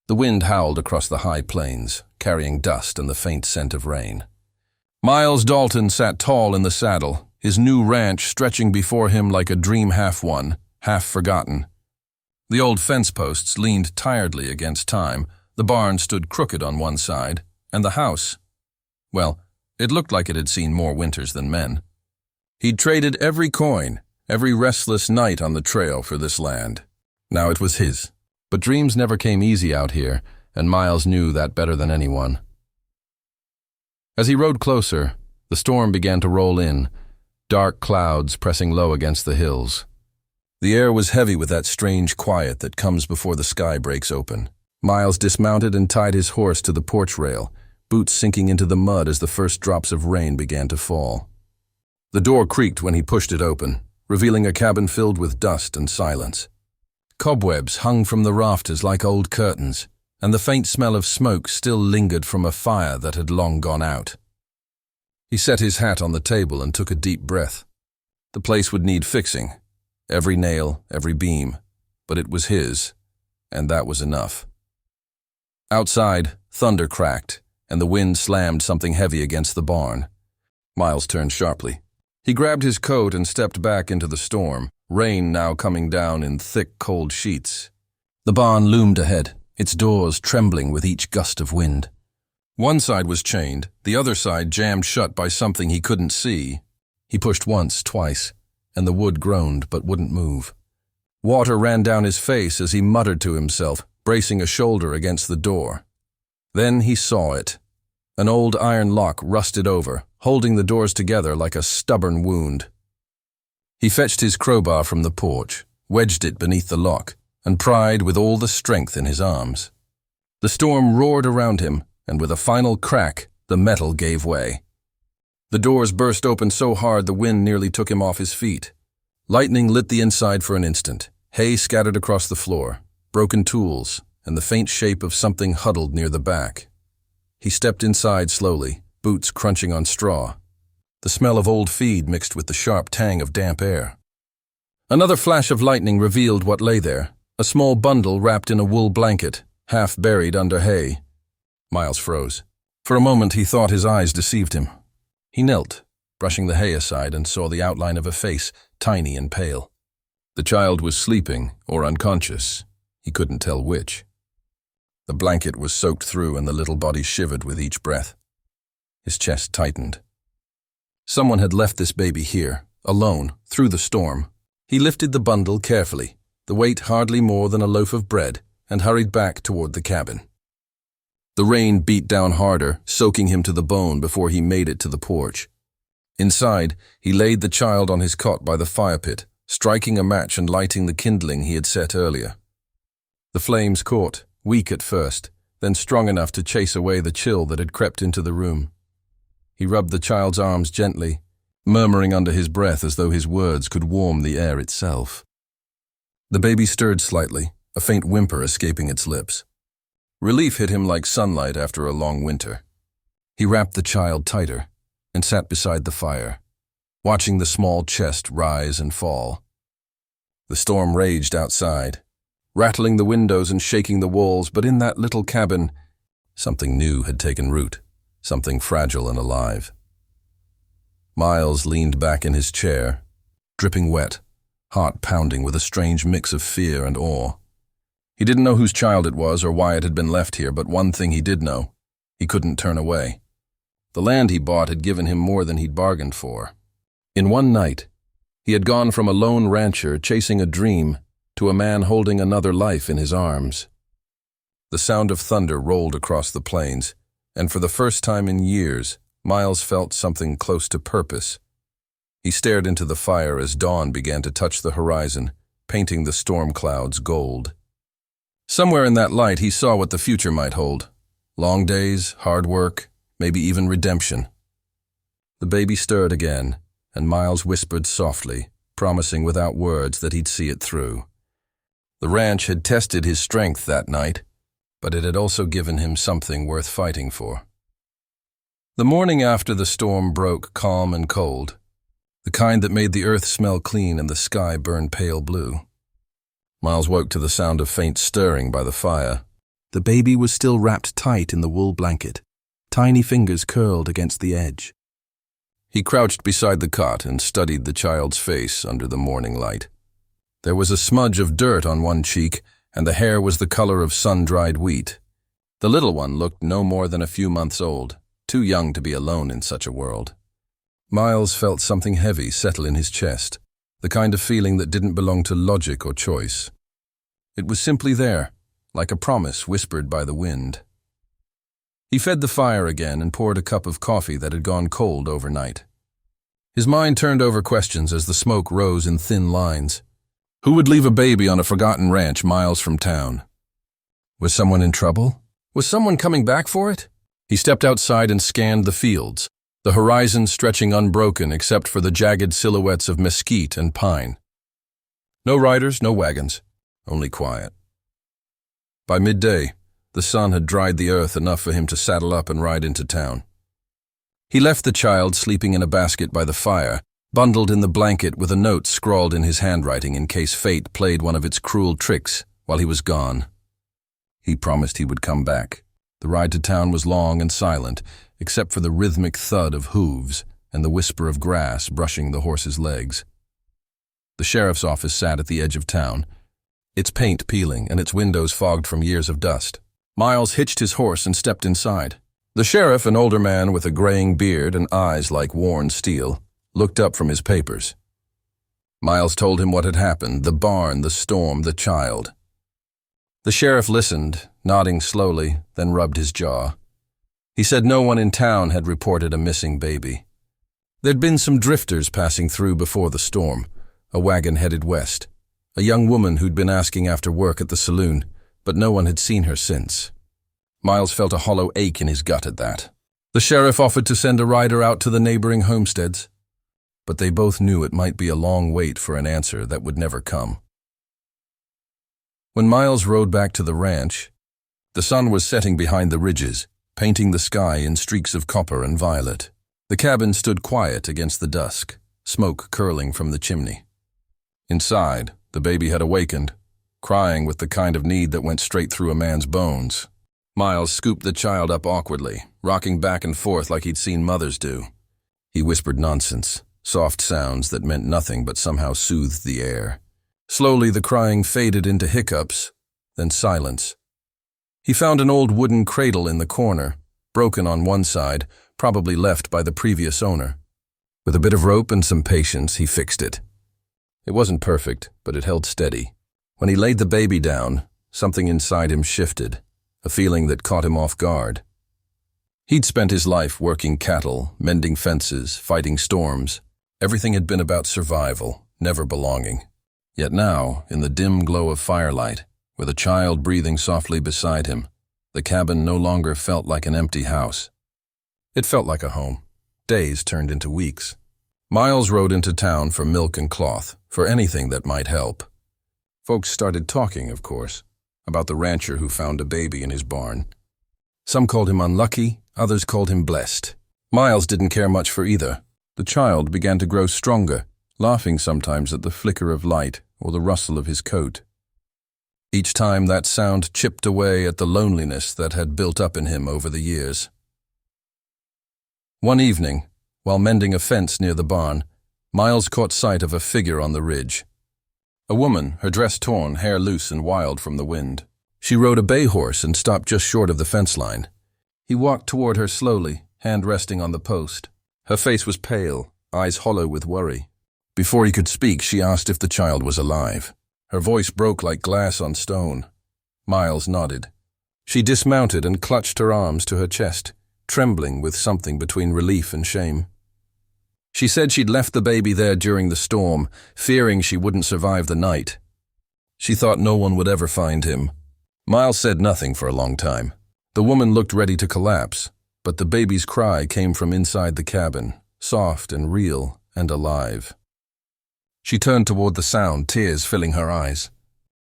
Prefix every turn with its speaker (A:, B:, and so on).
A: The wind howled across the high plains, carrying dust and the faint scent of rain. Miles Dalton sat tall in the saddle, his new ranch stretching before him like a dream half won, half forgotten. The old fence posts leaned tiredly against time, the barn stood crooked on one side, and the house, well, it looked like it had seen more winters than men. He'd traded every coin, every restless night on the trail for this land. Now it was his. But dreams never came easy out here, and Miles knew that better than anyone. As he rode closer, the storm began to roll in, dark clouds pressing low against the hills. The air was heavy with that strange quiet that comes before the sky breaks open. Miles dismounted and tied his horse to the porch rail, boots sinking into the mud as the first drops of rain began to fall. The door creaked when he pushed it open, revealing a cabin filled with dust and silence. Cobwebs hung from the rafters like old curtains, and the faint smell of smoke still lingered from a fire that had long gone out. He set his hat on the table and took a deep breath. The place would need fixing, every nail, every beam, but it was his, and that was enough. Outside, thunder cracked, and the wind slammed something heavy against the barn. Miles turned sharply. He grabbed his coat and stepped back into the storm, rain now coming down in thick, cold sheets. The barn loomed ahead, its doors trembling with each gust of wind. One side was chained, the other side jammed shut by something he couldn't see. He pushed once, twice, and the wood groaned but wouldn't move. Water ran down his face as he muttered to himself, bracing a shoulder against the door. Then he saw it. An old iron lock rusted over, holding the doors together like a stubborn wound. He fetched his crowbar from the porch, wedged it beneath the lock, and pried with all the strength in his arms. The storm roared around him, and with a final crack, the metal gave way. The doors burst open so hard the wind nearly took him off his feet. Lightning lit the inside for an instant, hay scattered across the floor, broken tools, and the faint shape of something huddled near the back. He stepped inside slowly, boots crunching on straw. The smell of old feed mixed with the sharp tang of damp air. Another flash of lightning revealed what lay there, a small bundle wrapped in a wool blanket, half buried under hay. Miles froze. For a moment he thought his eyes deceived him. He knelt, brushing the hay aside, and saw the outline of a face, tiny and pale. The child was sleeping or unconscious. He couldn't tell which. The blanket was soaked through and the little body shivered with each breath. His chest tightened. Someone had left this baby here, alone, through the storm. He lifted the bundle carefully, the weight hardly more than a loaf of bread, and hurried back toward the cabin. The rain beat down harder, soaking him to the bone before he made it to the porch. Inside, he laid the child on his cot by the fire pit, striking a match and lighting the kindling he had set earlier. The flames caught, weak at first, then strong enough to chase away the chill that had crept into the room. He rubbed the child's arms gently, murmuring under his breath as though his words could warm the air itself. The baby stirred slightly, a faint whimper escaping its lips. Relief hit him like sunlight after a long winter. He wrapped the child tighter and sat beside the fire, watching the small chest rise and fall. The storm raged outside, rattling the windows and shaking the walls, but in that little cabin, something new had taken root, something fragile and alive. Miles leaned back in his chair, dripping wet, heart pounding with a strange mix of fear and awe. He didn't know whose child it was or why it had been left here, but one thing he did know: he couldn't turn away. The land he bought had given him more than he'd bargained for. In one night, he had gone from a lone rancher chasing a dream to a man holding another life in his arms. The sound of thunder rolled across the plains, and for the first time in years, Miles felt something close to purpose. He stared into the fire as dawn began to touch the horizon, painting the storm clouds gold. Somewhere in that light he saw what the future might hold. Long days, hard work, maybe even redemption. The baby stirred again, and Miles whispered softly, promising without words that he'd see it through. The ranch had tested his strength that night, but it had also given him something worth fighting for. The morning after the storm broke calm and cold, the kind that made the earth smell clean and the sky burn pale blue. Miles woke to the sound of faint stirring by the fire. The baby was still wrapped tight in the wool blanket, tiny fingers curled against the edge. He crouched beside the cot and studied the child's face under the morning light. There was a smudge of dirt on one cheek, and the hair was the color of sun-dried wheat. The little one looked no more than a few months old, too young to be alone in such a world. Miles felt something heavy settle in his chest, the kind of feeling that didn't belong to logic or choice. It was simply there, like a promise whispered by the wind. He fed the fire again and poured a cup of coffee that had gone cold overnight. His mind turned over questions as the smoke rose in thin lines. Who would leave a baby on a forgotten ranch miles from town? Was someone in trouble? Was someone coming back for it? He stepped outside and scanned the fields, the horizon stretching unbroken except for the jagged silhouettes of mesquite and pine. No riders, no wagons, only quiet. By midday, the sun had dried the earth enough for him to saddle up and ride into town. He left the child sleeping in a basket by the fire, bundled in the blanket with a note scrawled in his handwriting in case fate played one of its cruel tricks while he was gone. He promised he would come back. The ride to town was long and silent, except for the rhythmic thud of hooves and the whisper of grass brushing the horse's legs. The sheriff's office sat at the edge of town, its paint peeling and its windows fogged from years of dust. Miles hitched his horse and stepped inside. The sheriff, an older man with a graying beard and eyes like worn steel, looked up from his papers. Miles told him what had happened, the barn, the storm, the child. The sheriff listened, nodding slowly, then rubbed his jaw. He said no one in town had reported a missing baby. There'd been some drifters passing through before the storm, a wagon headed west, a young woman who'd been asking after work at the saloon, but no one had seen her since. Miles felt a hollow ache in his gut at that. The sheriff offered to send a rider out to the neighboring homesteads, but they both knew it might be a long wait for an answer that would never come. When Miles rode back to the ranch, the sun was setting behind the ridges, painting the sky in streaks of copper and violet. The cabin stood quiet against the dusk, smoke curling from the chimney. Inside, the baby had awakened, crying with the kind of need that went straight through a man's bones. Miles scooped the child up awkwardly, rocking back and forth like he'd seen mothers do. He whispered nonsense, soft sounds that meant nothing but somehow soothed the air. Slowly the crying faded into hiccups, then silence. He found an old wooden cradle in the corner, broken on one side, probably left by the previous owner. With a bit of rope and some patience, he fixed it. It wasn't perfect, but it held steady. When he laid the baby down, something inside him shifted, a feeling that caught him off guard. He'd spent his life working cattle, mending fences, fighting storms. Everything had been about survival, never belonging. Yet now, in the dim glow of firelight, with a child breathing softly beside him, the cabin no longer felt like an empty house. It felt like a home. Days turned into weeks. Miles rode into town for milk and cloth, for anything that might help. Folks started talking, of course, about the rancher who found a baby in his barn. Some called him unlucky, others called him blessed. Miles didn't care much for either. The child began to grow stronger, laughing sometimes at the flicker of light or the rustle of his coat. Each time that sound chipped away at the loneliness that had built up in him over the years. One evening, while mending a fence near the barn, Miles caught sight of a figure on the ridge. A woman, her dress torn, hair loose and wild from the wind. She rode a bay horse and stopped just short of the fence line. He walked toward her slowly, hand resting on the post. Her face was pale, eyes hollow with worry. Before he could speak, she asked if the child was alive. Her voice broke like glass on stone. Miles nodded. She dismounted and clutched her arms to her chest, trembling with something between relief and shame. She said she'd left the baby there during the storm, fearing she wouldn't survive the night. She thought no one would ever find him. Miles said nothing for a long time. The woman looked ready to collapse, but the baby's cry came from inside the cabin, soft and real and alive. She turned toward the sound, tears filling her eyes.